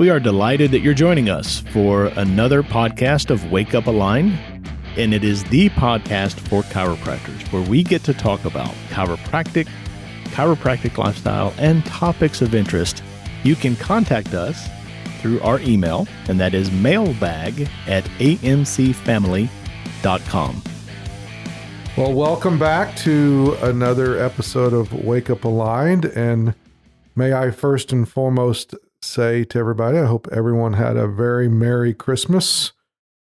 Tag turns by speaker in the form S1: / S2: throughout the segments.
S1: We are delighted that you're joining us for another podcast of Wake Up Aligned, and it is the podcast for chiropractors, where we get to talk about chiropractic lifestyle, and topics of interest. You can contact us through our email, and that is mailbag@amcfamily.com.
S2: Well, welcome back to another episode of Wake Up Aligned, and may I first and foremost say to everybody, I hope everyone had a very Merry Christmas,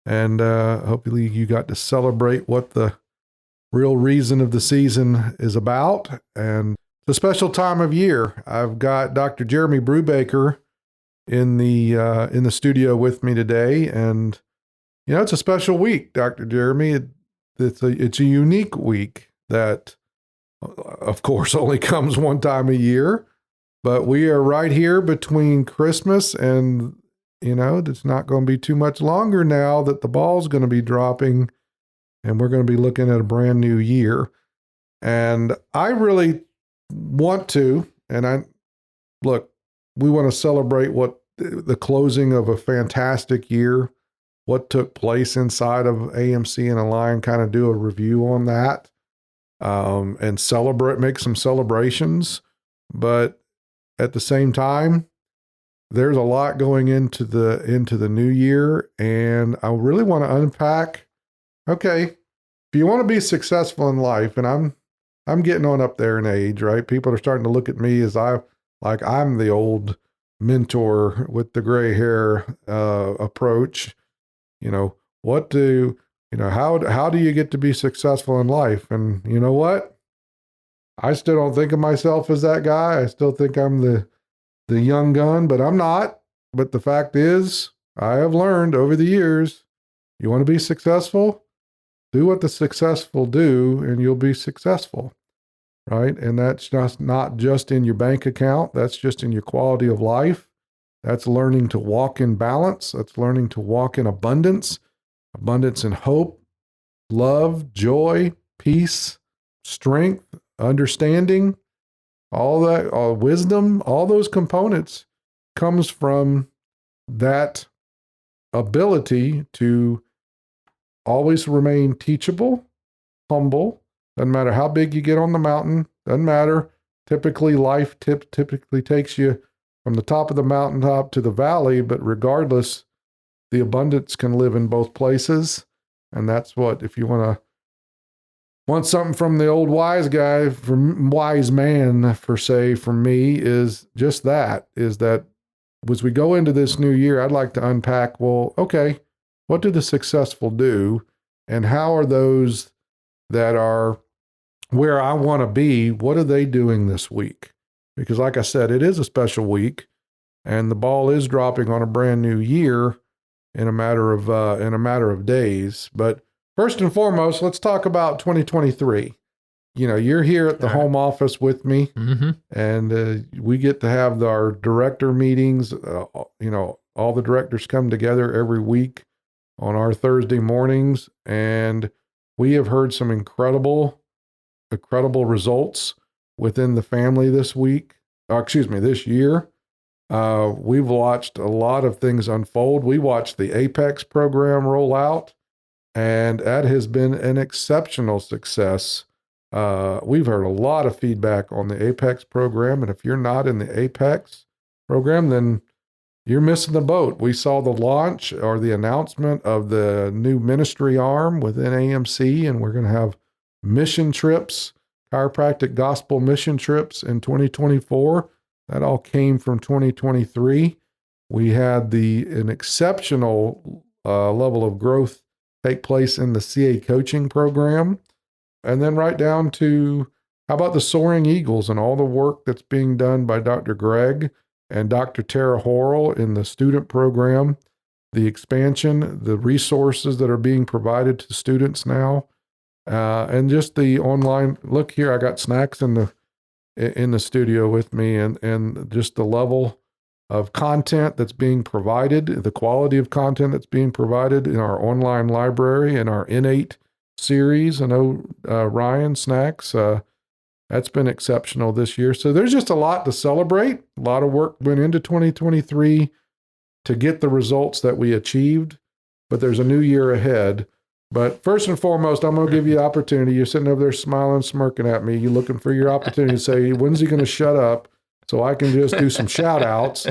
S2: and hopefully you got to celebrate what the real reason of the season is about. And it's a special time of year. I've got Dr. Jeremy Brubaker in the studio with me today, and you know, it's a special week, Dr. Jeremy. It's a unique week that, of course, only comes one time a year. But we are right here between Christmas and, you know, it's not going to be too much longer now that the ball's going to be dropping and we're going to be looking at a brand new year. And I really want to, we want to celebrate what the closing of a fantastic year, what took place inside of AMC and Align, kind of do a review on that, and make some celebrations. But at the same time, there's a lot going into the new year, and I really want to unpack. Okay, if you want to be successful in life, and I'm getting on up there in age, right? People are starting to look at me as I'm the old mentor with the gray hair approach. You know, how do you get to be successful in life? And you know what? I still don't think of myself as that guy. I still think I'm the young gun, but I'm not. But the fact is, I have learned over the years, you want to be successful? Do what the successful do, and you'll be successful, right? And that's not just in your bank account. That's just in your quality of life. That's learning to walk in balance. That's learning to walk in abundance in hope, love, joy, peace, strength, understanding, all that, all wisdom, all those components comes from that ability to always remain teachable, humble. Doesn't matter how big you get on the mountain. Doesn't matter. Typically, life typically takes you from the top of the mountaintop to the valley, but regardless, the abundance can live in both places. And that's what, if you want something from the old wise guy, from wise man, from me, is just that, as we go into this new year, I'd like to unpack, well, okay, what do the successful do? And how are those that are where I want to be, what are they doing this week? Because like I said, it is a special week and the ball is dropping on a brand new year in a matter of days. But first and foremost, let's talk about 2023. You know, you're here at the home office with me, and we get to have our director meetings. All the directors come together every week on our Thursday mornings, and we have heard some incredible results within the family this year. We've watched a lot of things unfold. We watched the Apex program roll out, and that has been an exceptional success. We've heard a lot of feedback on the Apex program, and if you're not in the Apex program, then you're missing the boat. We saw the launch or the announcement of the new ministry arm within AMC, and we're going to have mission trips, chiropractic gospel mission trips in 2024. That all came from 2023. We had an exceptional level of growth take place in the CA coaching program. And then right down to, how about the Soaring Eagles and all the work that's being done by Dr. Greg and Dr. Tara Horrell in the student program, the expansion, the resources that are being provided to students now, and just the online. Look here, I got snacks in the studio with me, and just the level of content that's being provided, the quality of content that's being provided in our online library and our Innate series. I know Ryan Snacks, that's been exceptional this year. So there's just a lot to celebrate. A lot of work went into 2023. to get the results that we achieved, but there's a new year ahead. But first and foremost, I'm going to give you the opportunity. You're sitting over there smiling, smirking at me. You're looking for your opportunity to say, when's he going to shut up so I can just do some shout outs?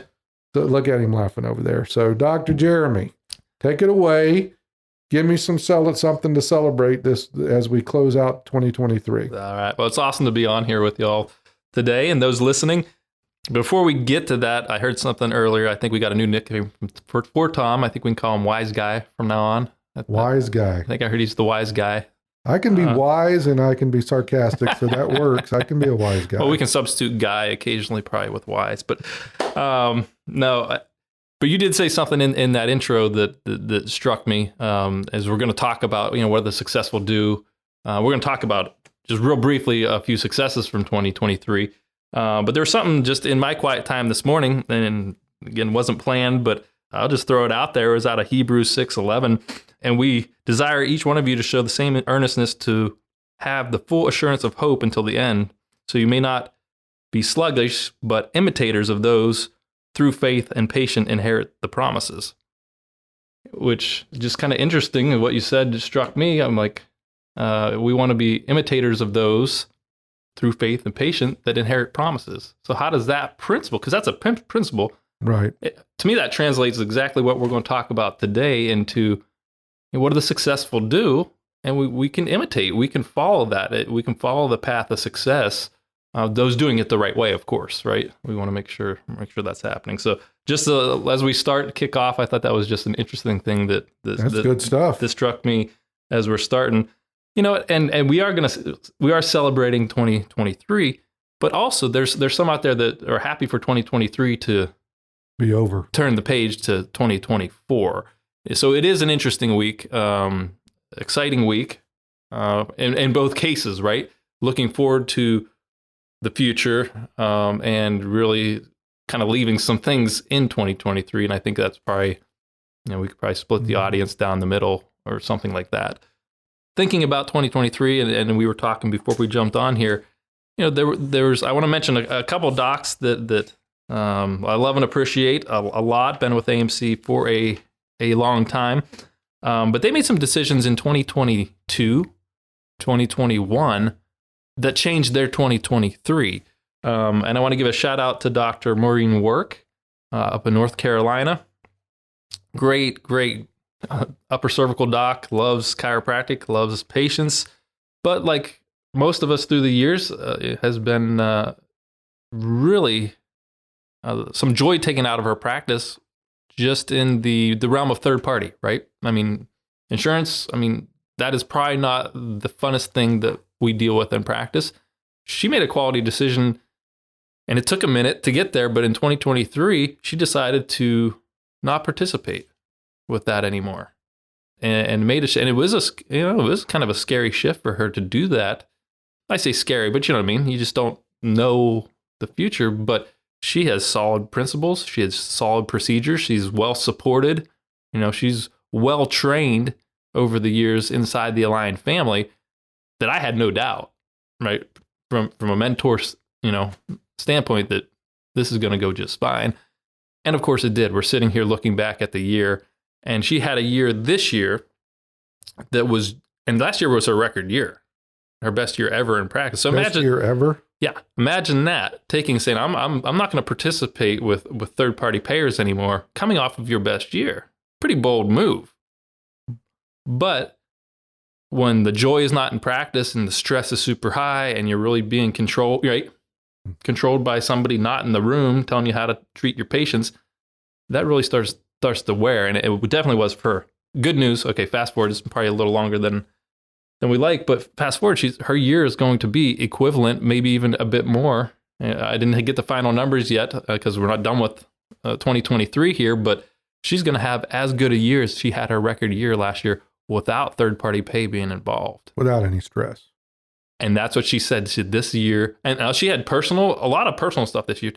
S2: So look at him laughing over there. So Dr. Jeremy, take it away. Give me something to celebrate this as we close out 2023. All
S3: right. Well, it's awesome to be on here with y'all today and those listening. Before we get to that, I heard something earlier. I think we got a new nickname for Tom. I think we can call him Wise Guy from now on.
S2: Wise Guy.
S3: I think I heard he's the wise guy.
S2: I can be wise and I can be sarcastic, so that works. I can be a wise guy.
S3: Well, we can substitute guy occasionally probably with wise. But no, but you did say something in that intro that struck me as we're going to talk about, what the successful do. We're going to talk about just real briefly a few successes from 2023. But there was something just in my quiet time this morning, and again, wasn't planned, but I'll just throw it out there. It was out of Hebrews 6:11. And we desire each one of you to show the same earnestness to have the full assurance of hope until the end, so you may not be sluggish, but imitators of those through faith and patience inherit the promises. Which just kind of interesting. And what you said just struck me. I'm like, we want to be imitators of those through faith and patience that inherit promises. So how does that principle, because that's a principle,
S2: right?
S3: To me, that translates exactly what we're going to talk about today into what do the successful do? And we can imitate. We can follow that. We can follow the path of success. Those doing it the right way, of course, right? We want to make sure that's happening. So just as we start to kick off, I thought that was just an interesting thing that's
S2: good stuff.
S3: That struck me as we're starting. And we are celebrating 2023, but also there's some out there that are happy for 2023 to
S2: be over.
S3: Turn the page to 2024. So it is an interesting week, exciting week, in both cases, right? Looking forward to the future and really kind of leaving some things in 2023. And I think that's probably, we could probably split the audience down the middle or something like that. Thinking about 2023, and we were talking before we jumped on here, there's I want to mention a couple of docs that I love and appreciate a lot. Been with AMC for a long time, but they made some decisions in 2022, 2021 that changed their 2023. And I want to give a shout out to Dr. Maureen Work up in North Carolina. Great upper cervical doc, loves chiropractic, loves patients, but like most of us through the years, it has been really some joy taken out of her practice just in the realm of third party, right? I mean, insurance, that is probably not the funnest thing that we deal with in practice. She made a quality decision, and it took a minute to get there, but in 2023, she decided to not participate with that anymore. And made and it was it was kind of a scary shift for her to do that. I say scary, but you know what I mean? You just don't know the future, but she has solid principles. She has solid procedures. She's well supported. She's well trained over the years inside the Align family that I had no doubt, right? From a mentor, standpoint that this is going to go just fine. And of course it did. We're sitting here looking back at the year, and she had a year this year and last year was her record year, her best year ever in practice. So
S2: best year ever?
S3: Yeah, imagine that, saying I'm not going to participate with third-party payers anymore, coming off of your best year. Pretty bold move. But when the joy is not in practice and the stress is super high and you're really being controlled, right? Controlled by somebody not in the room telling you how to treat your patients, that really starts to wear. And it definitely was for her. Good news. Okay, fast forward, it's probably a little longer than we like, but fast forward, her year is going to be equivalent, maybe even a bit more. I didn't get the final numbers yet because we're not done with 2023 here, but she's going to have as good a year as she had her record year last year without third-party pay being involved.
S2: Without any stress.
S3: And that's what she said. She said this year, and she had a lot of personal stuff this year,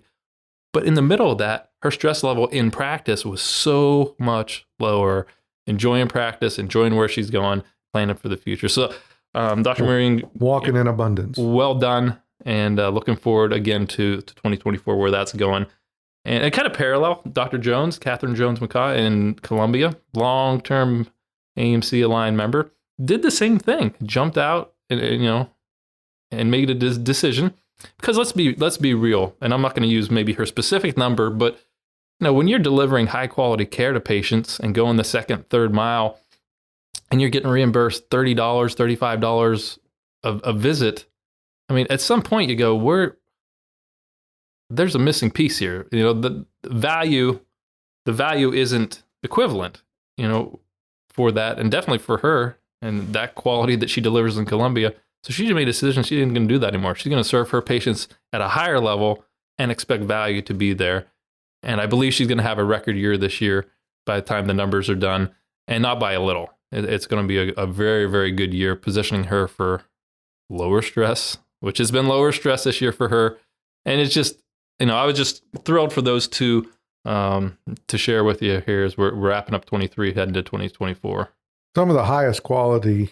S3: but in the middle of that, her stress level in practice was so much lower, enjoying practice, enjoying where she's going, planning for the future. So, Dr. Maureen,
S2: walking in abundance.
S3: Well done, and looking forward again to 2024 where that's going. And it kind of parallel Dr. Jones, Catherine Jones-McCaw in Columbia, long-term AMC aligned member, did the same thing, jumped out and made a decision. Because let's be real, and I'm not going to use maybe her specific number, but when you're delivering high quality care to patients and going the second, third mile, and you're getting reimbursed $30, $35 a visit, I mean, at some point you go, there's a missing piece here. The value isn't equivalent, for that, and definitely for her and that quality that she delivers in Columbia. So she made a decision she isn't going to do that anymore. She's going to serve her patients at a higher level and expect value to be there. And I believe she's going to have a record year this year by the time the numbers are done, and not by a little. It's going to be a very, very good year, positioning her for lower stress, which has been lower stress this year for her. And it's just, I was just thrilled for those two to share with you here as we're wrapping up 23, heading to 2024.
S2: Some of the highest quality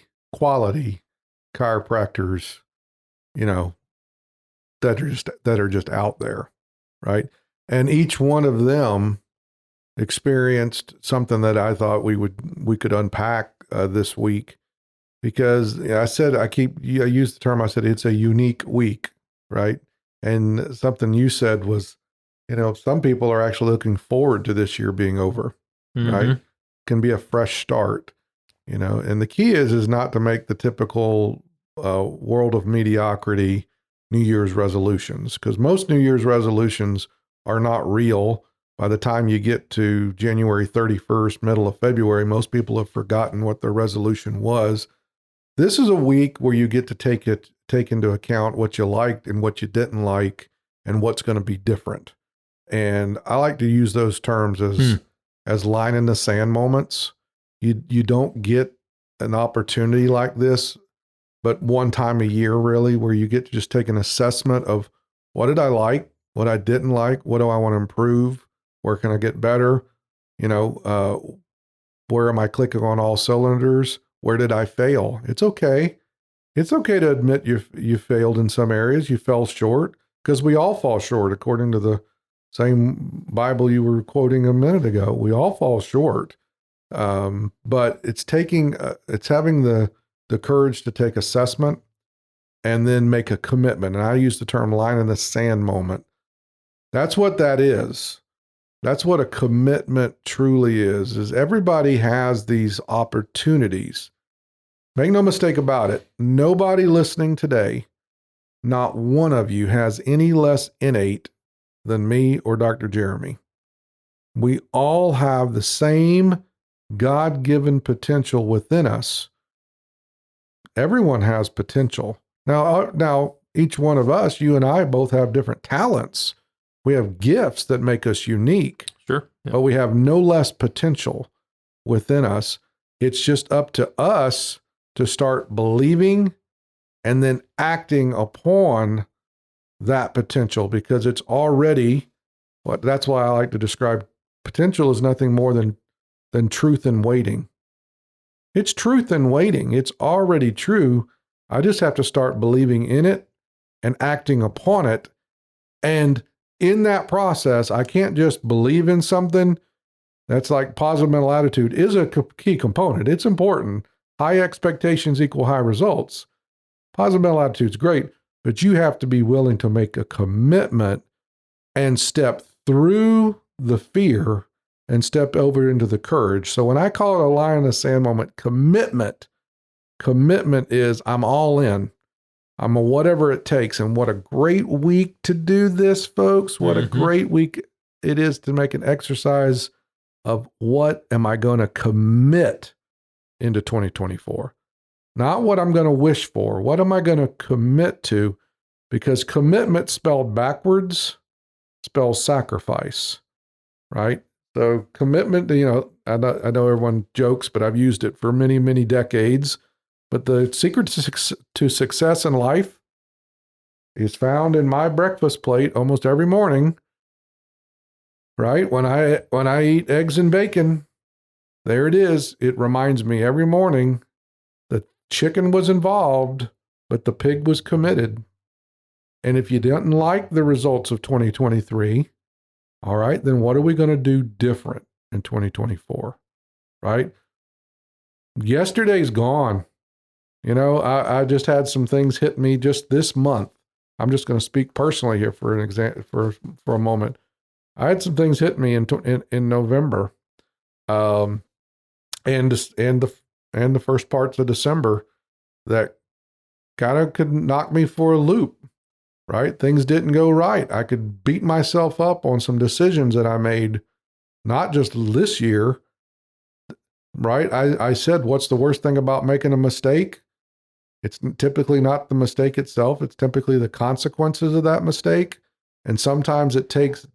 S2: chiropractors, that are just out there, right? And each one of them experienced something that I thought we could unpack this week, because I used the term, I said it's a unique week, right? And something you said was, some people are actually looking forward to this year being over, right? Can be a fresh start, and the key is not to make the typical world of mediocrity New Year's resolutions, because most New Year's resolutions are not real. By the time you get to January 31st, middle of February, most people have forgotten what their resolution was. This is a week where you get to take into account what you liked and what you didn't like and what's going to be different. And I like to use those terms as line in the sand moments. You don't get an opportunity like this but one time a year, really, where you get to just take an assessment of what did I like, what I didn't like, what do I want to improve, where can I get better, where am I clicking on all cylinders, where did I fail? It's okay. It's okay to admit you failed in some areas, you fell short, because we all fall short, according to the same Bible you were quoting a minute ago. We all fall short. But it's having the courage to take assessment and then make a commitment. And I use the term line in the sand moment. That's what that is. That's what a commitment truly is everybody has these opportunities. Make no mistake about it. Nobody listening today, not one of you, has any less innate than me or Dr. Jeremy. We all have the same God-given potential within us. Everyone has potential. Now, each one of us, you and I, both have different talents. We have gifts that make us unique.
S3: Sure. Yeah.
S2: But we have no less potential within us. It's just up to us to start believing and then acting upon that potential, because it's already, that's why I like to describe potential as nothing more than truth in waiting. It's truth in waiting. It's already true. I just have to start believing in it and acting upon it. And in that process, I can't just believe in something. That's like positive mental attitude is a key component. It's important. High expectations equal high results. Positive mental attitude is great, but you have to be willing to make a commitment and step through the fear and step over into the courage. So when I call it a line in the sand moment, commitment is I'm all in. I'm a whatever it takes. And what a great week to do this, folks. What a great week it is to make an exercise of what am I going to commit into 2024? Not what I'm going to wish for. What am I going to commit to? Because commitment spelled backwards spells sacrifice, right? So commitment, I know everyone jokes, but I've used it for many, many decades. But the secret to success in life is found in my breakfast plate almost every morning, right? When I eat eggs and bacon, there it is. It reminds me every morning the chicken was involved, but the pig was committed. And if you didn't like the results of 2023, All right, then what are we going to do different in 2024? Right? Yesterday's gone. I just had some things hit me just this month. I'm just going to speak personally here for an example for a moment. I had some things hit me in November, and the first parts of December that kind of could knock me for a loop. Right? Things didn't go right. I could beat myself up on some decisions that I made, not just this year. Right? I said, what's the worst thing about making a mistake? It's typically not the mistake itself. It's typically the consequences of that mistake. And sometimes it takes,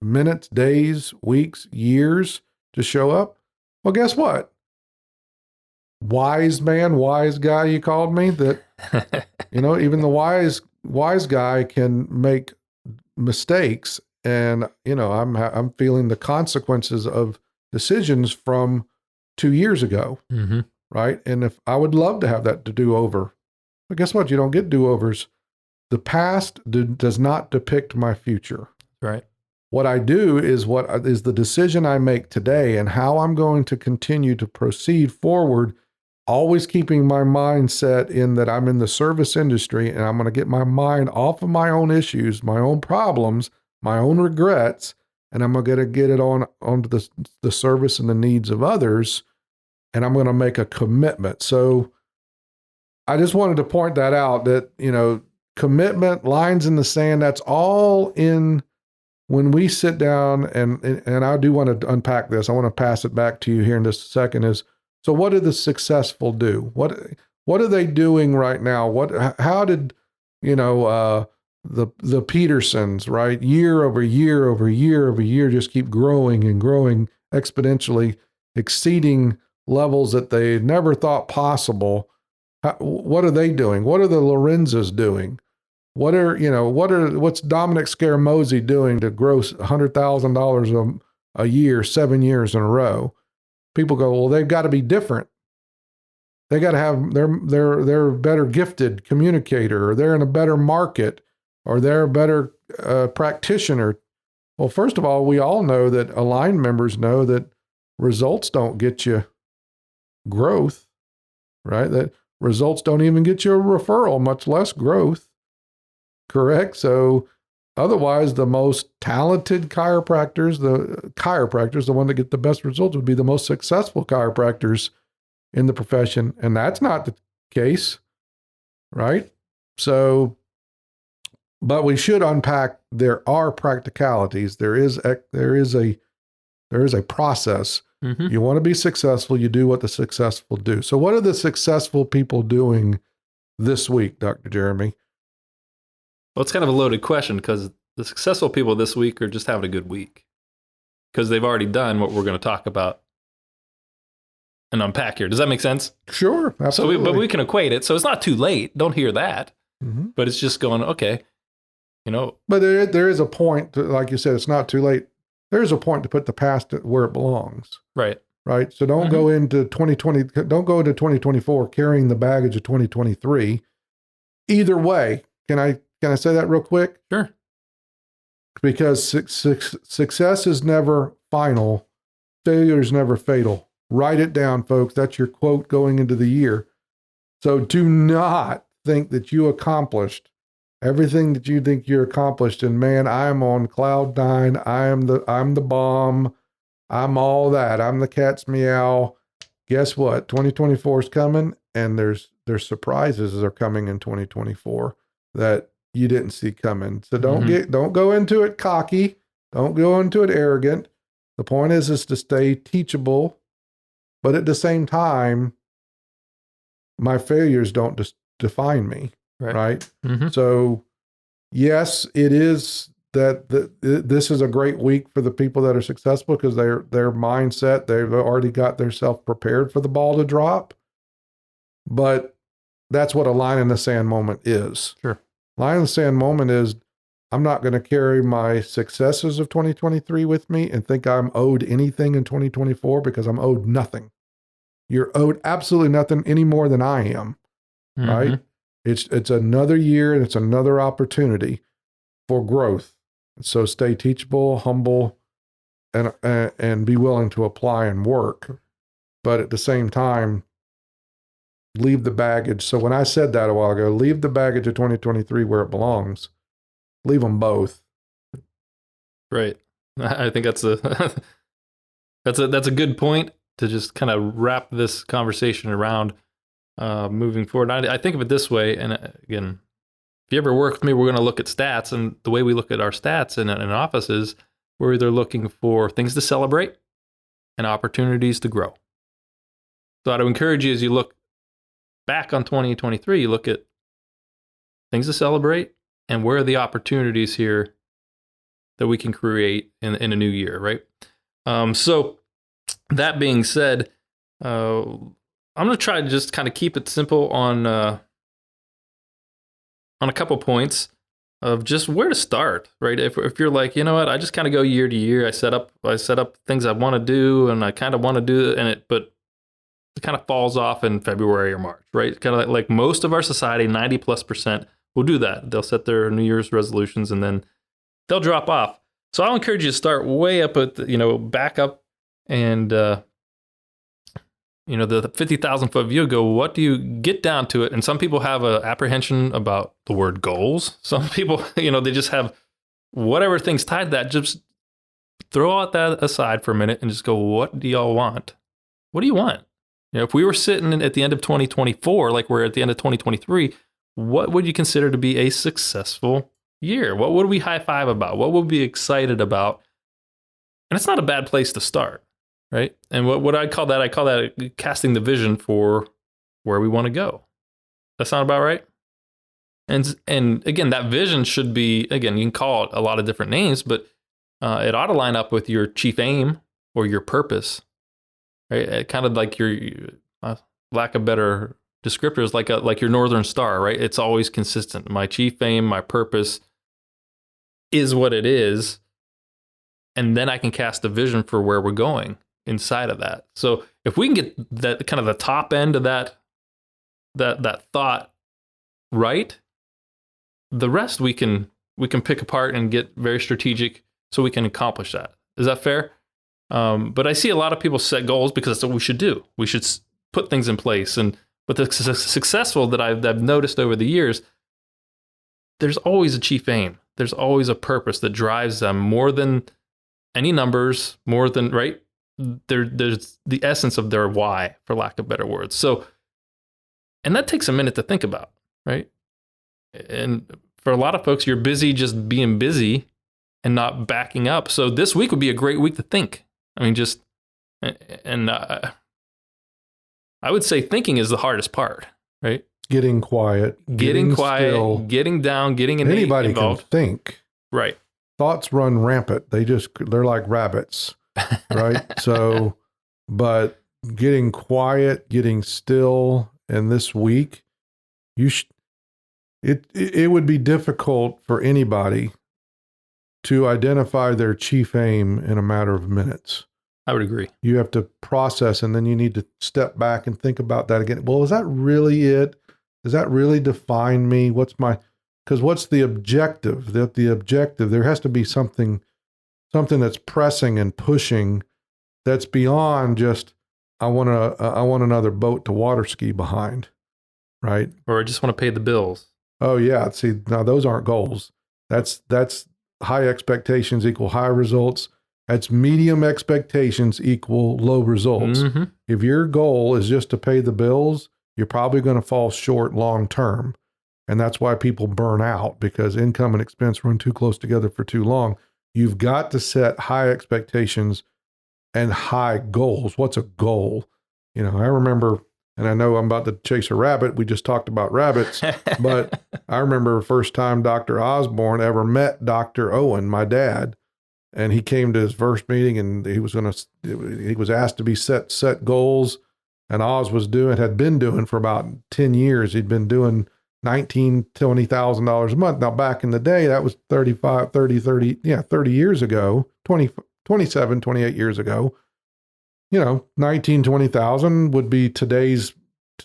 S2: minutes, days, weeks, years to show up. Well, guess what? Wise man, wise guy, you called me, that, even the wise guy can make mistakes. And, I'm feeling the consequences of decisions from 2 years ago.
S3: Mm-hmm.
S2: Right? And if I would love to have that to do over, but guess what? You don't get do overs. The past does not depict my future.
S3: Right.
S2: What I do is what is the decision I make today and how I'm going to continue to proceed forward, always keeping my mind set in that I'm in the service industry and I'm going to get my mind off of my own issues, my own problems, my own regrets, and I'm going to get it onto the service and the needs of others. And I'm going to make a commitment. So I just wanted to point that out that, commitment, lines in the sand, that's all in when we sit down and I do want to unpack this. I want to pass it back to you here in just a second so what do the successful do? What are they doing right now? How did, the Petersons, right? Year over year over year over year, just keep growing and growing exponentially, exceeding levels that they never thought possible. What are they doing? What are the Lorenzas doing? What's Dominic Scaramosi doing to gross $100,000 a year, 7 years in a row? People go, well, they've got to be different. They got to have they're better gifted communicator, or they're in a better market, or they're a better practitioner. Well, first of all, we all know that aligned members know that results don't get you growth, right? That results don't even get you a referral, much less growth. Correct? So otherwise, the most talented chiropractors, the one that get the best results would be the most successful chiropractors in the profession. And that's not the case, right? So, but we should unpack, there are practicalities. There is a process. Mm-hmm. You want to be successful, you do what the successful do. So what are the successful people doing this week, Dr. Jeremy?
S3: Well, it's kind of a loaded question because the successful people this week are just having a good week because they've already done what we're going to talk about and unpack here. Does that make sense?
S2: Sure, absolutely.
S3: But we can equate it. So it's not too late. Don't hear that. Mm-hmm. But it's just going, okay,
S2: But there is a point, like you said, it's not too late. There is a point to put the past where it belongs.
S3: Right.
S2: Right. So don't go into 2024 carrying the baggage of 2023. Either way, can I say that real quick?
S3: Sure.
S2: Because success is never final. Failure is never fatal. Write it down, folks. That's your quote going into the year. So do not think that you accomplished everything that you think you're accomplished. And man, I'm on cloud 9. I'm the bomb. I'm all that. I'm the cat's meow. Guess what? 2024 is coming, and there's surprises that are coming in 2024 that you didn't see coming. So don't go into it cocky. Don't go into it arrogant. The point is to stay teachable, but at the same time, my failures don't define me. Right? Mm-hmm. So yes, it is that this is a great week for the people that are successful because their mindset, they've already got themselves prepared for the ball to drop. But that's what a line in the sand moment is.
S3: Sure.
S2: Line in the sand moment is I'm not going to carry my successes of 2023 with me and think I'm owed anything in 2024 because I'm owed nothing. You're owed absolutely nothing any more than I am. Mm-hmm. Right? It's another year and it's another opportunity for growth. So stay teachable, humble, and be willing to apply and work. But at the same time, leave the baggage. So when I said that a while ago, leave the baggage of 2023 where it belongs. Leave them both.
S3: Right. I think that's a that's a good point to just kind of wrap this conversation around moving forward. I think of it this way, and again, if you ever work with me, we're going to look at stats, and the way we look at our stats in offices, we're either looking for things to celebrate and opportunities to grow. So I'd encourage you, as you look back on 2023, you look at things to celebrate and where are the opportunities here that we can create in a new year, right? So that being said, I'm going to try to just kind of keep it simple on a couple points of just where to start, right? If you're like, you know what, I just kind of go year to year. I set up things I want to do, and I kind of want to do it, but it kind of falls off in February or March, right? Kind of like most of our society, 90+% will do that. They'll set their New Year's resolutions and then they'll drop off. So I'll encourage you to start way up at back up and the 50,000 foot view. Go, what do you get down to it? And some people have an apprehension about the word goals. Some people, they just have whatever things tied to that. Just throw all that aside for a minute and just go, what do y'all want? What do you want? If we were sitting at the end of 2024, like we're at the end of 2023, what would you consider to be a successful year? What would we high five about? What would we be excited about? And it's not a bad place to start, right? And what I call that casting the vision for where we want to go. That sound about right? And again, that vision should be, again, you can call it a lot of different names, but it ought to line up with your chief aim or your purpose, right? Kind of like your lack of better descriptors, like your Northern Star, right? It's always consistent. My chief aim, my purpose is what it is. And then I can cast a vision for where we're going inside of that. So if we can get that kind of the top end of that thought right, the rest we can pick apart and get very strategic so we can accomplish that. Is that fair? But I see a lot of people set goals because that's what we should do. We should put things in place. But the successful that I've noticed over the years, there's always a chief aim. There's always a purpose that drives them more than any numbers, more than, right? There's the essence of their why, for lack of better words. So, and that takes a minute to think about, right? And for a lot of folks, you're busy just being busy and not backing up. So this week would be a great week to think. I mean, I would say thinking is the hardest part, right?
S2: Getting quiet,
S3: getting
S2: still.
S3: getting down, getting
S2: Anybody
S3: involved.
S2: Can think.
S3: Right.
S2: Thoughts run rampant. They're like rabbits, right? So, but getting quiet, getting still, and this week, it would be difficult for anybody to identify their chief aim in a matter of minutes.
S3: I would agree.
S2: You have to process, and then you need to step back and think about that again. Well, is that really it? Does that really define me? What's the objective? The objective, there has to be something that's pressing and pushing that's beyond just, I want another boat to water ski behind, right?
S3: Or I just want to pay the bills.
S2: Oh yeah. See, now those aren't goals. That's high expectations equal high results. That's medium expectations equal low results.
S3: Mm-hmm.
S2: If your goal is just to pay the bills, you're probably going to fall short long term. And that's why people burn out, because income and expense run too close together for too long. You've got to set high expectations and high goals. What's a goal? I remember, and I know I'm about to chase a rabbit. We just talked about rabbits, but I remember the first time Dr. Osborne ever met Dr. Owen, my dad. And he came to his first meeting, and he was asked to be set goals. And Oz had been doing for about 10 years. He'd been doing $20,000 a month. Now, back in the day, that was 30 years ago, 27, 28 years ago. 19, 20,000 would be today's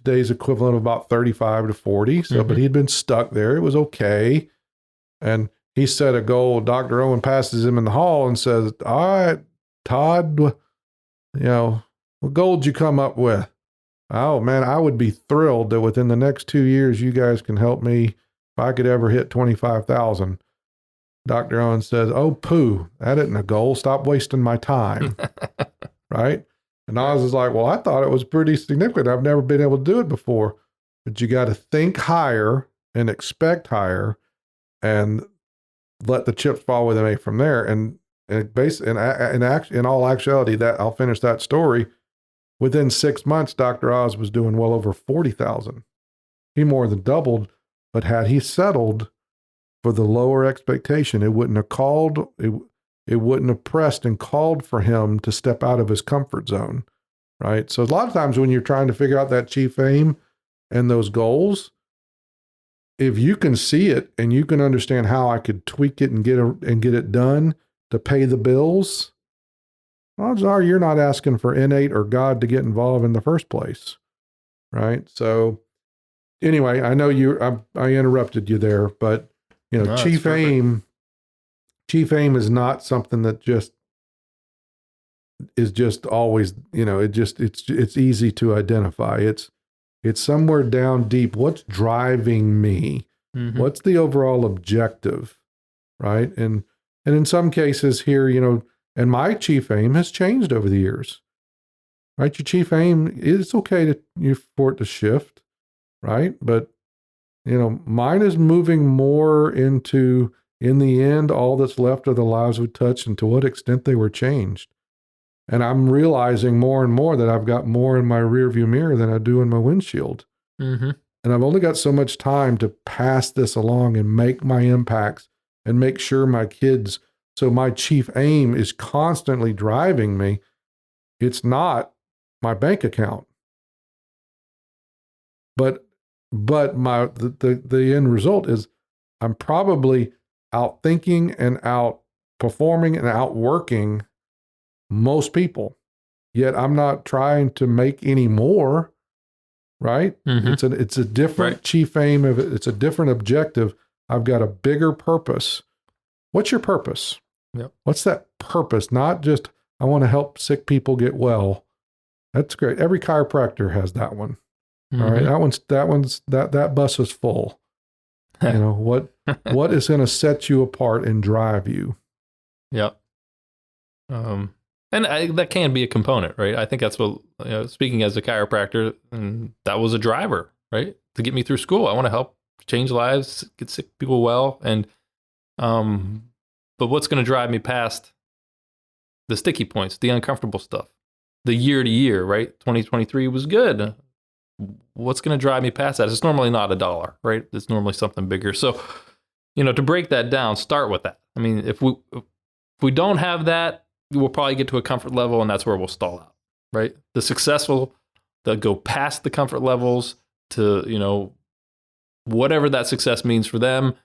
S2: equivalent of about 35 to 40. So, But he'd been stuck there. It was okay. And he set a goal. Dr. Owen passes him in the hall and says, all right, Todd, what goal did you come up with? Oh, man, I would be thrilled that within the next 2 years, you guys can help me if I could ever hit 25,000. Dr. Owen says, oh, poo, that isn't a goal. Stop wasting my time. Right? And Oz is like, well, I thought it was pretty significant. I've never been able to do it before. But you got to think higher and expect higher and let the chips fall where they may from there. And in all actuality, that I'll finish that story. Within 6 months, Dr. Oz was doing well over 40,000. He more than doubled, but had he settled for the lower expectation, it wouldn't have pressed and called for him to step out of his comfort zone, right? So a lot of times when you're trying to figure out that chief aim and those goals, if you can see it and you can understand how I could tweak it and get it done to pay the bills, odds are you're not asking for innate or God to get involved in the first place, right? So anyway, I know I interrupted you there, but
S3: No,
S2: chief aim is not something that is just always, it's easy to identify. It's somewhere down deep. What's driving me?
S3: Mm-hmm.
S2: What's the overall objective, right? And in some cases here, and my chief aim has changed over the years, right? Your chief aim, it's okay for it to shift, right? But, mine is moving more into, in the end, all that's left are the lives we touch and to what extent they were changed. And I'm realizing more and more that I've got more in my rearview mirror than I do in my windshield.
S3: Mm-hmm.
S2: And I've only got so much time to pass this along and make my impacts and make sure my kids. So my chief aim is constantly driving me. It's not my bank account. But the end result is I'm probably out thinking and out performing and outworking most people. Yet I'm not trying to make any more, right?
S3: Mm-hmm.
S2: It's a different chief aim of it. It's a different objective. I've got a bigger purpose. What's your purpose?
S3: Yep.
S2: What's that purpose? Not just I want to help sick people get well. That's great. Every chiropractor has that one.
S3: Mm-hmm.
S2: All right. That bus is full. What is going to set you apart and drive you?
S3: Yep. And that can be a component, right? I think that's what, speaking as a chiropractor, and that was a driver, right? To get me through school. I want to help change lives, get sick people well. And, but what's going to drive me past the sticky points, the uncomfortable stuff, the year to year, right? 2023 was good. What's going to drive me past that? It's normally not $1, right? It's normally something bigger. So, to break that down, start with that. I mean, if we don't have that, we'll probably get to a comfort level and that's where we'll stall out, right? The successful that go past the comfort levels to, whatever that success means for them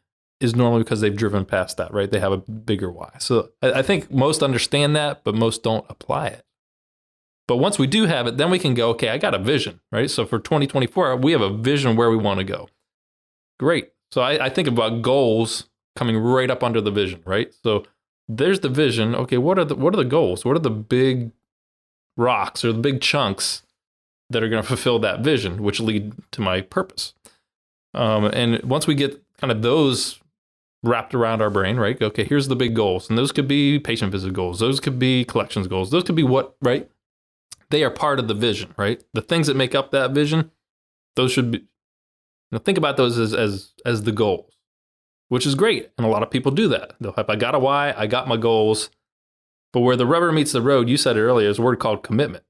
S3: is normally because they've driven past that, right? They have a bigger why. So I think most understand that, but most don't apply it. But once we do have it, then we can go, okay, I got a vision, right? So for 2024, we have a vision where we want to go. Great. So I think about goals coming right up under the vision, right? So there's the vision. Okay, what are the goals? What are the big rocks or the big chunks that are going to fulfill that vision, which lead to my purpose? And once we get kind of those wrapped around our brain, right? Okay, here's the big goals. And those could be patient visit goals. Those could be collections goals. Those could be what, right? They are part of the vision, right? The things that make up that vision, those should be, think about those as the goals, which is great. And a lot of people do that. They'll have, I got a why, I got my goals. But where the rubber meets the road, you said it earlier, is a word called commitment.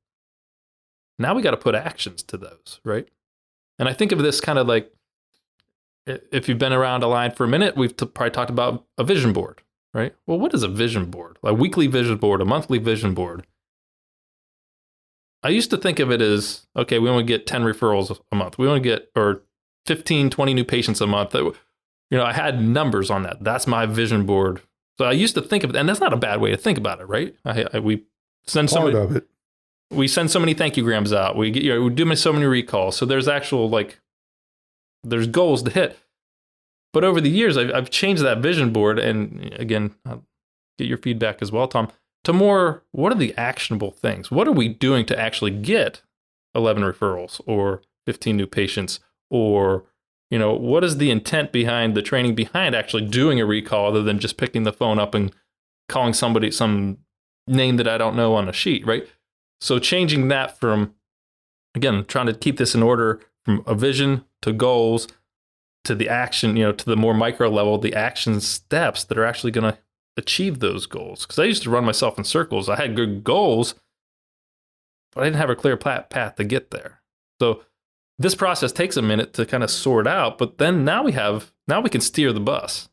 S3: Now we got to put actions to those, right? And I think of this kind of like, if you've been around Align for a minute, we've probably talked about a vision board, right? Well, what is a vision board? A weekly vision board, a monthly vision board? I used to think of it as, okay, we want to get 10 referrals a month. We want to get, or 15, 20 new patients a month. I had numbers on that. That's my vision board. So I used to think of it, and that's not a bad way to think about it, right? We send so many thank you grams out. We do so many recalls. So there's actual, there's goals to hit. But over the years, I've changed that vision board. And again, I'll get your feedback as well, Tom, to more, what are the actionable things? What are we doing to actually get 11 referrals or 15 new patients? Or, what is the intent behind the training behind actually doing a recall other than just picking the phone up and calling somebody some name that I don't know on a sheet, right? So changing that from, again, trying to keep this in order from a vision to goals to the action, to the more micro level, the action steps that are actually going to achieve those goals. Because I used to run myself in circles. I had good goals, but I didn't have a clear path to get there. So this process takes a minute to kind of sort out, but then now we can steer the bus.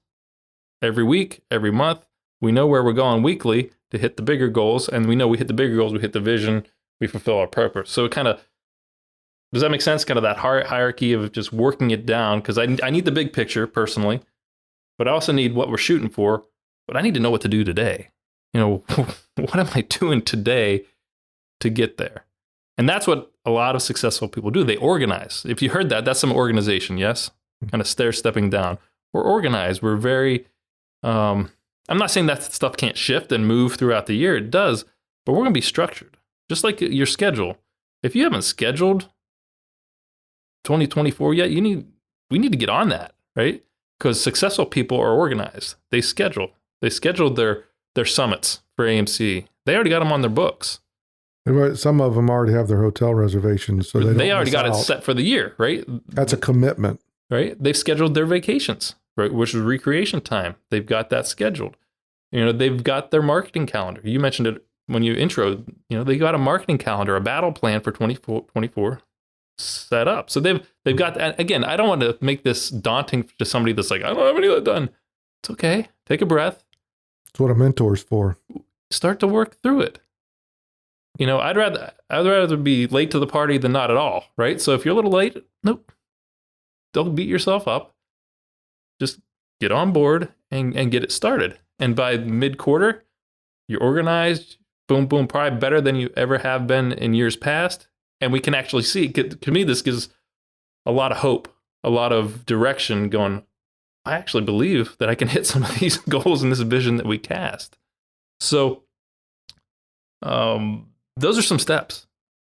S3: Every week, every month, we know where we're going weekly to hit the bigger goals, and we know we hit the bigger goals, we hit the vision, we fulfill our purpose. So it kind of, does that make sense? Kind of that hierarchy of just working it down, because I need the big picture personally, but I also need what we're shooting for, but I need to know what to do today. What am I doing today to get there? And that's what a lot of successful people do. They organize. If you heard that, that's some organization, yes? Kind of stepping down. We're organized. We're very, I'm not saying that stuff can't shift and move throughout the year. It does, but we're going to be structured. Just like your schedule. If you haven't scheduled 2024 yet, we need to get on that, right? Because successful people are organized. They scheduled their summits for AMC. They already got them on their books.
S2: Some of them already have their hotel reservations, so they
S3: already got it set for the year, right?
S2: That's a commitment,
S3: right? They've scheduled their vacations, right, which is recreation time. They've got that scheduled. They've got their marketing calendar. You mentioned it when you introed. They got a marketing calendar, a battle plan for 24 set up. So they've got that. Again, I don't want to make this daunting to somebody that's like, I don't have any of that done. It's okay. Take a breath.
S2: That's what a mentor's for.
S3: Start to work through it. I'd rather be late to the party than not at all, right? So if you're a little late, nope. Don't beat yourself up. Just get on board and get it started. And by mid-quarter, you're organized, boom, boom, probably better than you ever have been in years past. And we can actually see, to me, this gives a lot of hope, a lot of direction going, I actually believe that I can hit some of these goals in this vision that we cast. So, those are some steps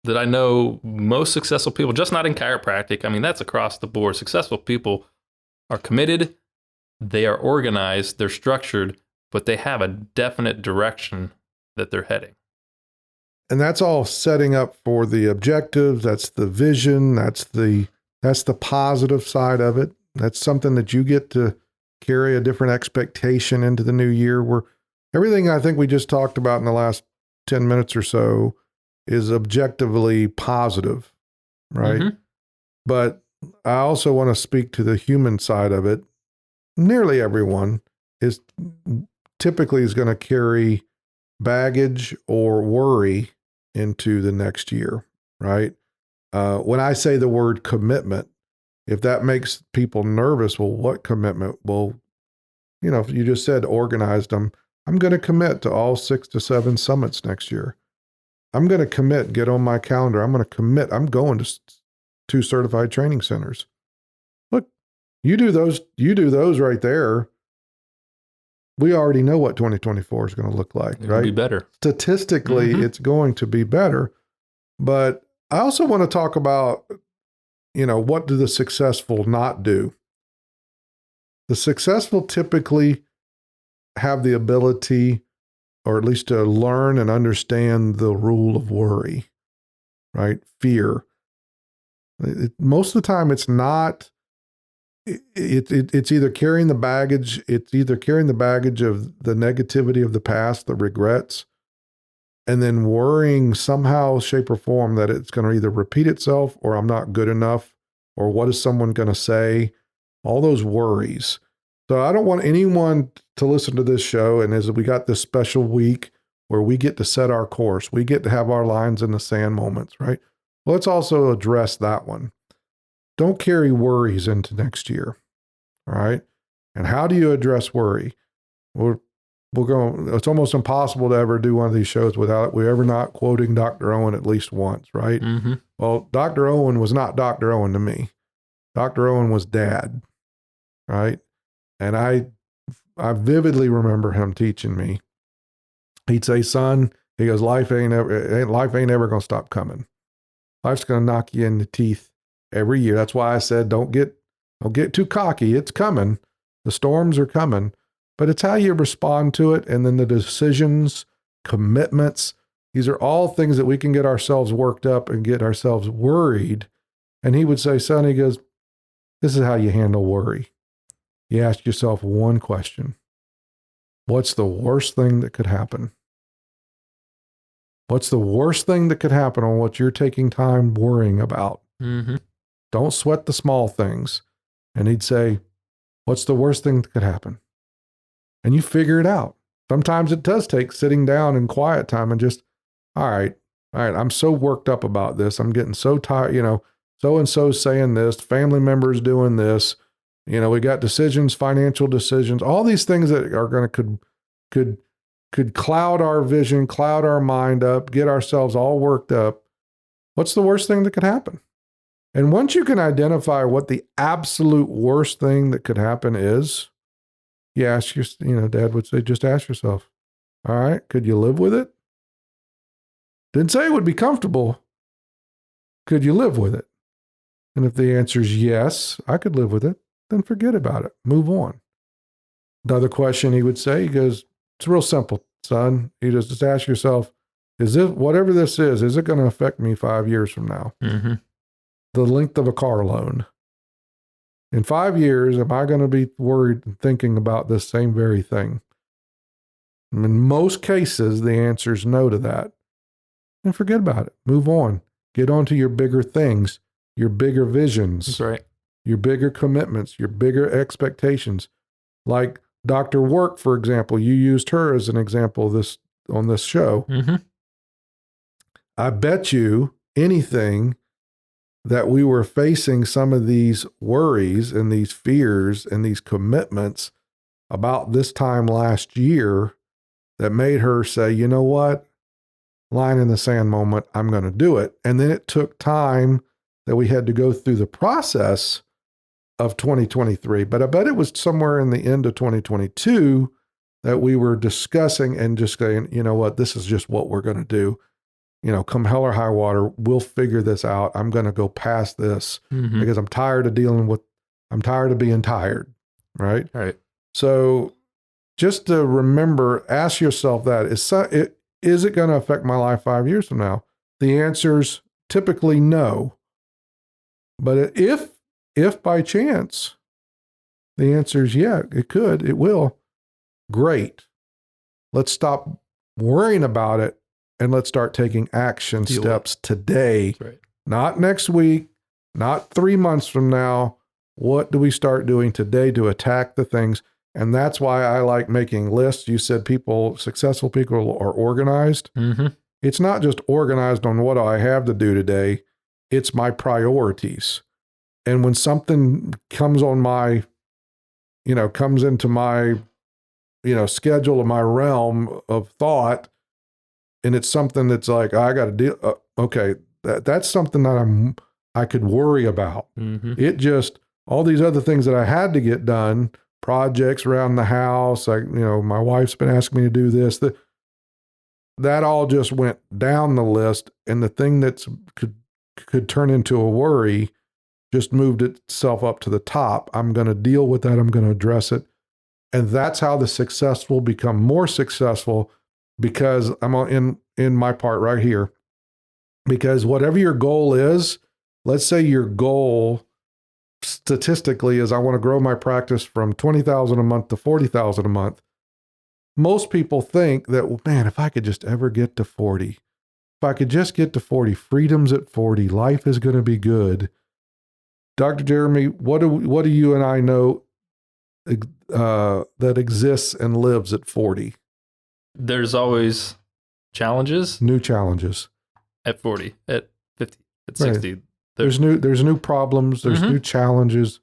S3: that I know most successful people, just not in chiropractic. I mean, that's across the board. Successful people are committed, they are organized, they're structured, but they have a definite direction that they're heading.
S2: And that's all setting up for the objectives. That's the vision. That's the positive side of it. That's something that you get to carry a different expectation into the new year, where everything I think we just talked about in the last 10 minutes or so is objectively positive, right? Mm-hmm. But I also want to speak to the human side of it. Nearly everyone is going to carry baggage or worry into the next year, right? When I say the word commitment, if that makes people nervous, well, what commitment? Well, if you just said organized them, I'm going to commit to all 6 to 7 summits next year. I'm going to commit, get on my calendar. I'm going to commit. I'm going to 2 certified training centers. Look, you do those right there. We already know what 2024 is going to look like, right?
S3: It'll be better.
S2: Statistically, it's going to be better. But I also want to talk about, what do the successful not do? The successful typically have the ability, or at least to learn and understand the rule of worry, right? Fear. Most of the time, it's not. It's either carrying the baggage. It's either carrying the baggage of the negativity of the past, the regrets, and then worrying somehow, shape, or form that it's going to either repeat itself, or I'm not good enough, or what is someone going to say? All those worries. So I don't want anyone to listen to this show, and as we got this special week where we get to set our course, we get to have our lines in the sand moments, right? Well, let's also address that one. Don't carry worries into next year, all right? And how do you address worry? It's almost impossible to ever do one of these shows without we ever not quoting Dr. Owen at least once, right? Mm-hmm. Well, Dr. Owen was not Dr. Owen to me. Dr. Owen was Dad, right? And I vividly remember him teaching me. He'd say, son, he goes, life ain't ever going to stop coming. Life's going to knock you in the teeth every year. That's why I said, don't get too cocky. It's coming. The storms are coming, but it's how you respond to it. And then the decisions, commitments, these are all things that we can get ourselves worked up and get ourselves worried. And he would say, son, he goes, this is how you handle worry. You ask yourself one question. What's the worst thing that could happen? What's the worst thing that could happen on what you're taking time worrying about?
S3: Mm-hmm.
S2: Don't sweat the small things. And he'd say, what's the worst thing that could happen? And you figure it out. Sometimes it does take sitting down in quiet time and just, all right, I'm so worked up about this. I'm getting so tired, so-and-so saying this, family members doing this. We got decisions, financial decisions, all these things that are going to could cloud our vision, cloud our mind up, get ourselves all worked up. What's the worst thing that could happen? And once you can identify what the absolute worst thing that could happen is, you ask Dad would say, just ask yourself, all right, could you live with it? Didn't say it would be comfortable. Could you live with it? And if the answer is yes, I could live with it, then forget about it. Move on. Another question he would say, he goes, it's real simple, son. He goes, just ask yourself, is it, whatever this is it going to affect me 5 years from now?
S3: Mm-hmm.
S2: The length of a car loan. In 5 years, am I going to be worried and thinking about this same very thing? In most cases, the answer is no to that. And forget about it. Move on. Get on to your bigger things, your bigger visions.
S3: That's right.
S2: Your bigger commitments, your bigger expectations. Like Dr. Work, for example, you used her as an example on this show.
S3: Mm-hmm.
S2: I bet you anything that we were facing some of these worries and these fears and these commitments about this time last year that made her say, you know what? Line in the sand moment, I'm going to do it. And then it took time that we had to go through the process of 2023. But I bet it was somewhere in the end of 2022 that we were discussing and just saying, you know what, this is just what we're going to do. Come hell or high water, we'll figure this out. I'm going to go past this because I'm tired of being tired. Right.
S3: Right.
S2: So just to remember, ask yourself that, is it going to affect my life 5 years from now? The answer's typically no. But if by chance the answer is yeah, it could, it will, great. Let's stop worrying about it and let's start taking action steps today.
S3: That's right. Not
S2: next week, not 3 months from now. What do we start doing today to attack the things? And that's why I like making lists. You said successful people are organized.
S3: Mm-hmm.
S2: It's not just organized on what I have to do today. It's my priorities. And when something comes on comes into my, schedule of my realm of thought, and it's something that's like, I got to deal. Okay. That's something that I could worry about.
S3: Mm-hmm.
S2: It just, all these other things that I had to get done, projects around the house, my wife's been asking me to do this, that all just went down the list. And the thing that's could turn into a worry just moved itself up to the top. I'm going to deal with that. I'm going to address it. And that's how the successful become more successful, because I'm in my part right here. Because whatever your goal is, let's say your goal statistically is I want to grow my practice from $20,000 a month to $40,000 a month. Most people think that, well, man, if I could just ever get to 40, if I could just get to 40, freedom's at 40, life is going to be good. Dr. Jeremy, what do you and I know that exists and lives at 40?
S3: There's always challenges.
S2: New challenges.
S3: At 40, at 50, at 60.
S2: Right. There's new problems. There's new challenges.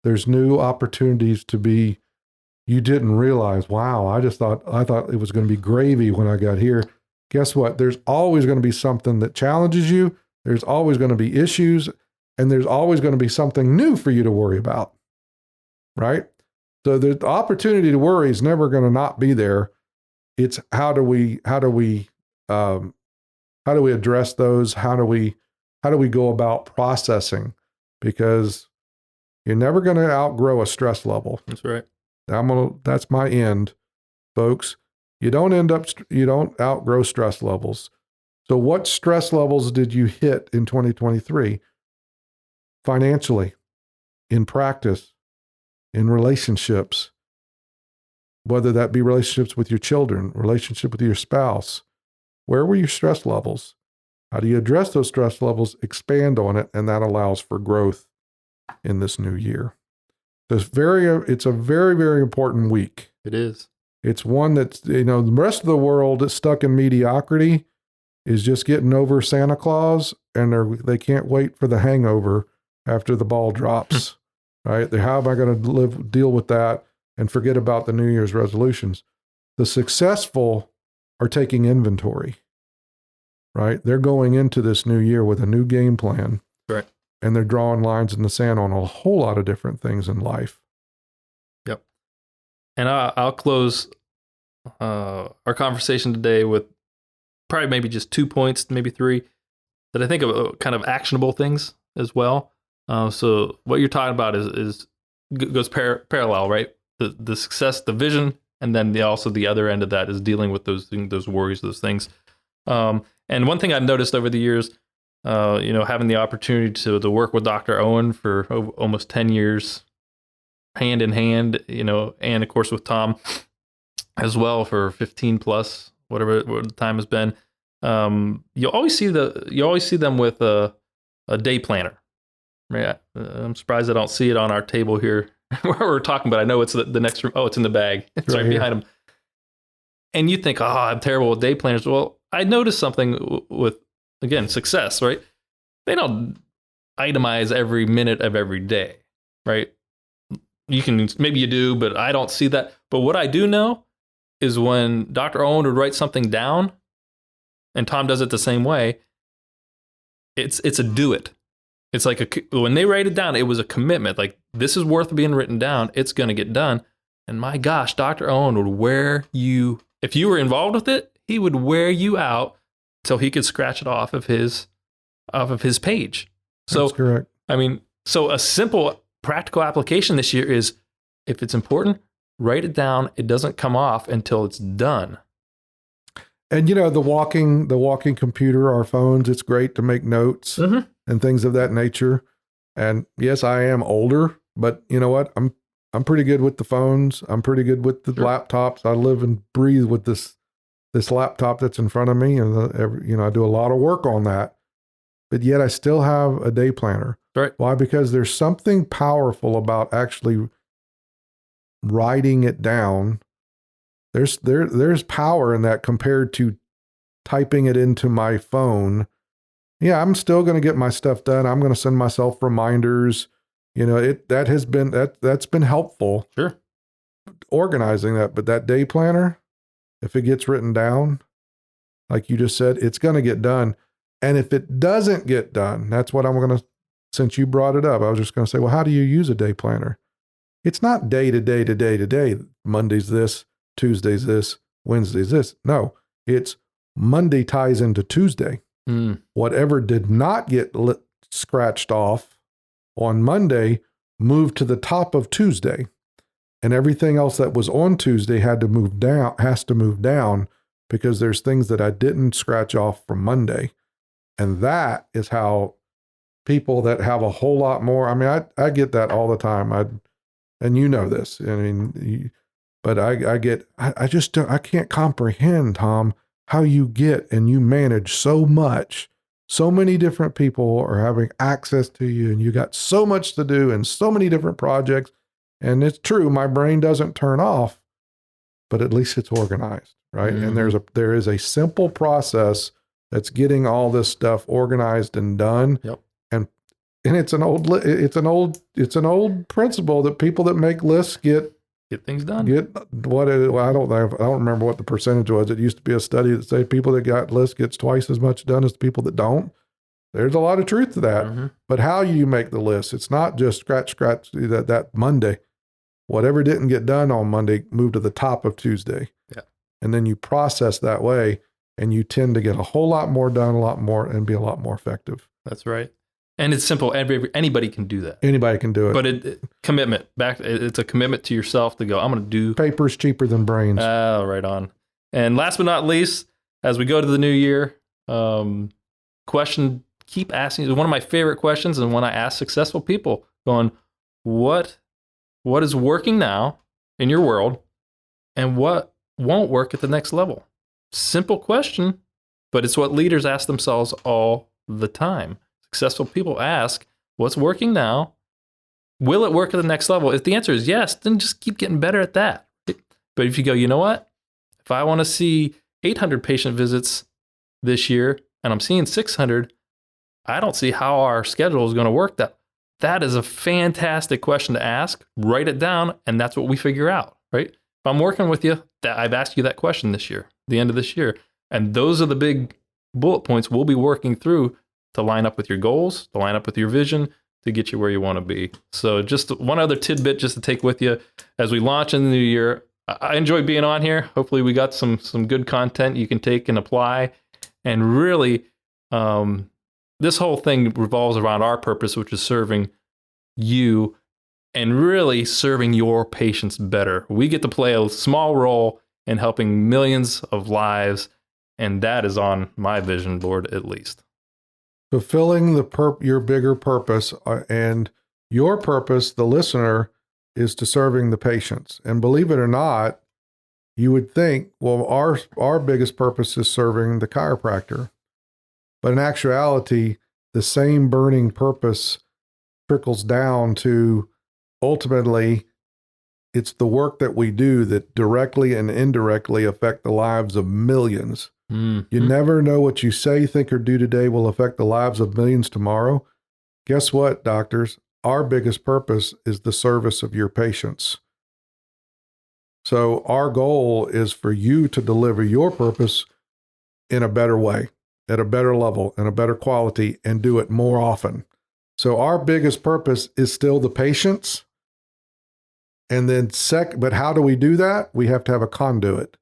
S2: There's new opportunities you didn't realize, wow, I thought it was going to be gravy when I got here. Guess what? There's always going to be something that challenges you. There's always going to be issues, and there's always going to be something new for you to worry about. Right? So the opportunity to worry is never going to not be there. It's how do we address those? How do we go about processing? Because you're never going to outgrow a stress level.
S3: That's right.
S2: That's my end, folks. You don't outgrow stress levels. So what stress levels did you hit in 2023? Financially, in practice, in relationships, whether that be relationships with your children, relationship with your spouse. Where were your stress levels? How do you address those stress levels, expand on it, and that allows for growth in this new year. So it's a very, very important week.
S3: It is.
S2: It's one that's, the rest of the world is stuck in mediocrity, is just getting over Santa Claus, and they can't wait for the hangover after the ball drops, right? How am I going to deal with that and forget about the New Year's resolutions? The successful are taking inventory, right? They're going into this new year with a new game plan.
S3: Right.
S2: And they're drawing lines in the sand on a whole lot of different things in life.
S3: Yep. And I'll close our conversation today with probably maybe just 2 points, maybe 3, that I think of kind of actionable things as well. So what you're talking about goes parallel, right? The success, the vision, and then also the other end of that is dealing with those worries, those things. And one thing I've noticed over the years, having the opportunity to work with Dr. Owen for almost 10 years, hand in hand, and of course with Tom as well for 15 plus, whatever the time has been. You always see them with a day planner. Right? I'm surprised I don't see it on our table here where we're talking, but I know it's the next room. Oh, it's in the bag. It's right behind them. And you think, I'm terrible with day planners. Well, I noticed something with, again, success, right? They don't itemize every minute of every day, right? Maybe you do, but I don't see that. But what I do know is when Dr. Owen would write something down, and Tom does it the same way, it's a do it. It's like when they write it down, it was a commitment. Like, this is worth being written down. It's going to get done. And my gosh, Dr. Owen would wear you, if you were involved with it, he would wear you out till he could scratch it off of his page. So,
S2: that's correct.
S3: I mean, so a simple practical application this year is, if it's important, write it down. It doesn't come off until it's done.
S2: And the walking computer, our phones, it's great to make notes and things of that nature. And yes, I am older, but you know what? I'm pretty good with the phones. I'm pretty good with the laptops. I live and breathe with this laptop that's in front of me, and I do a lot of work on that. But yet I still have a day planner.
S3: Right.
S2: Why? Because there's something powerful about actually writing it down. There's power in that compared to typing it into my phone. Yeah, I'm still going to get my stuff done. I'm going to send myself reminders. That's been helpful.
S3: Sure.
S2: Organizing that, but that day planner, if it gets written down, like you just said, it's going to get done. And if it doesn't get done, that's what I'm going to, since you brought it up, I was just going to say, well, how do you use a day planner? It's not day to day to day to day. Monday's this, Tuesday's this, Wednesday's this. No, it's Monday ties into Tuesday. Whatever did not get scratched off on Monday moved to the top of Tuesday. And everything else that was on Tuesday has to move down because there's things that I didn't scratch off from Monday. And that is how people that have a whole lot more, I mean, I get that all the time. And you know this, I mean, but I can't comprehend, Tom, how you get and you manage so much. So many different people are having access to you, and you got so much to do and so many different projects. And it's true, my brain doesn't turn off, but at least it's organized, right? And there is a simple process that's getting all this stuff organized and done.
S3: Yep.
S2: And it's an old principle that people that make lists get
S3: things done.
S2: I don't remember what the percentage was. It used to be a study that said people that got lists gets twice as much done as the people that don't. There's a lot of truth to that. But how you make the list, it's not just scratch that Monday. Whatever didn't get done on Monday, move to the top of Tuesday.
S3: Yeah.
S2: And then you process that way, and you tend to get a whole lot more done, a lot more, and be a lot more effective.
S3: That's right. And it's simple. Anybody can do that.
S2: Anybody can do it.
S3: But commitment. It's a commitment to yourself to go, I'm going to do.
S2: Paper's cheaper than brains.
S3: Oh, right on. And last but not least, as we go to the new year, question, keep asking. One of my favorite questions, and when I ask successful people, going, what is working now in your world, and what won't work at the next level? Simple question, but it's what leaders ask themselves all the time. Successful people ask, what's working now? Will it work at the next level? If the answer is yes, then just keep getting better at that. But if you go, you know what? If I want to see 800 patient visits this year and I'm seeing 600, I don't see how our schedule is going to work. That is a fantastic question to ask. Write it down, and that's what we figure out, right? If I'm working with you, I've asked you that question this year, the end of this year. And those are the big bullet points we'll be working through to line up with your goals, to line up with your vision, to get you where you want to be. So just one other tidbit just to take with you as we launch in the new year. I enjoy being on here. Hopefully we got some good content you can take and apply. And really, this whole thing revolves around our purpose, which is serving you and really serving your patients better. We get to play a small role in helping millions of lives, and that is on my vision board at least.
S2: Fulfilling your bigger purpose, and your purpose, the listener, is to serving the patients. And believe it or not, you would think, well, our biggest purpose is serving the chiropractor. But in actuality, the same burning purpose trickles down to ultimately, it's the work that we do that directly and indirectly affect the lives of millions. Mm-hmm. You never know what you say, think, or do today will affect the lives of millions tomorrow. Guess what, doctors? Our biggest purpose is the service of your patients. So our goal is for you to deliver your purpose in a better way, at a better level, and a better quality, and do it more often. So our biggest purpose is still the patients. And then but how do we do that? We have to have a conduit.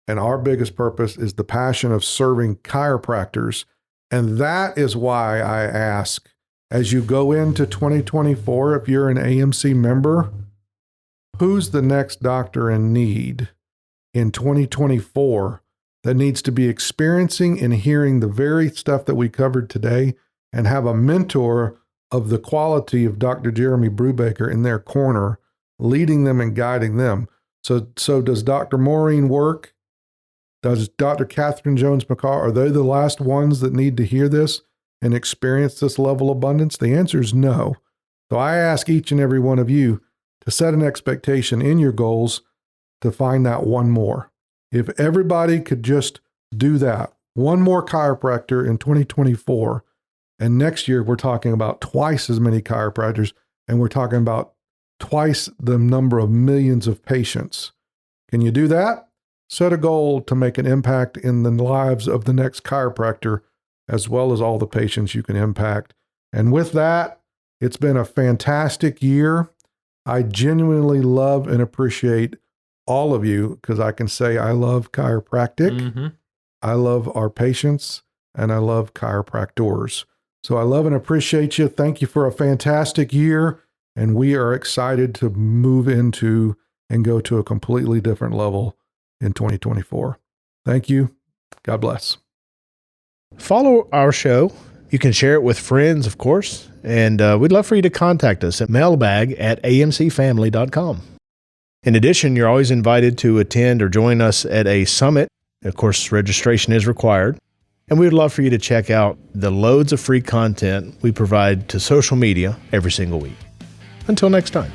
S2: And our biggest purpose is the passion of serving chiropractors. And that is why I ask, as you go into 2024, if you're an AMC member, who's the next doctor in need in 2024 that needs to be experiencing and hearing the very stuff that we covered today and have a mentor of the quality of Dr. Jeremy Brubaker in their corner, leading them and guiding them? So does Dr. Maureen work? Does Dr. Catherine Jones-McCall, are they the last ones that need to hear this and experience this level of abundance? The answer is no. So I ask each and every one of you to set an expectation in your goals to find that one more. If everybody could just do that, one more chiropractor in 2024, and next year we're talking about twice as many chiropractors, and we're talking about twice the number of millions of patients. Can you do that? Set a goal to make an impact in the lives of the next chiropractor, as well as all the patients you can impact. And with that, it's been a fantastic year. I genuinely love and appreciate all of you, because I can say I love chiropractic, mm-hmm. I love our patients, and I love chiropractors. So I love and appreciate you. Thank you for a fantastic year, and we are excited to move into and go to a completely different level in 2024. Thank you. God bless.
S1: Follow our show. You can share it with friends, of course, and we'd love for you to contact us at mailbag@amcfamily.com. In addition, you're always invited to attend or join us at a summit. Of course, registration is required. And we would love for you to check out the loads of free content we provide to social media every single week. Until next time.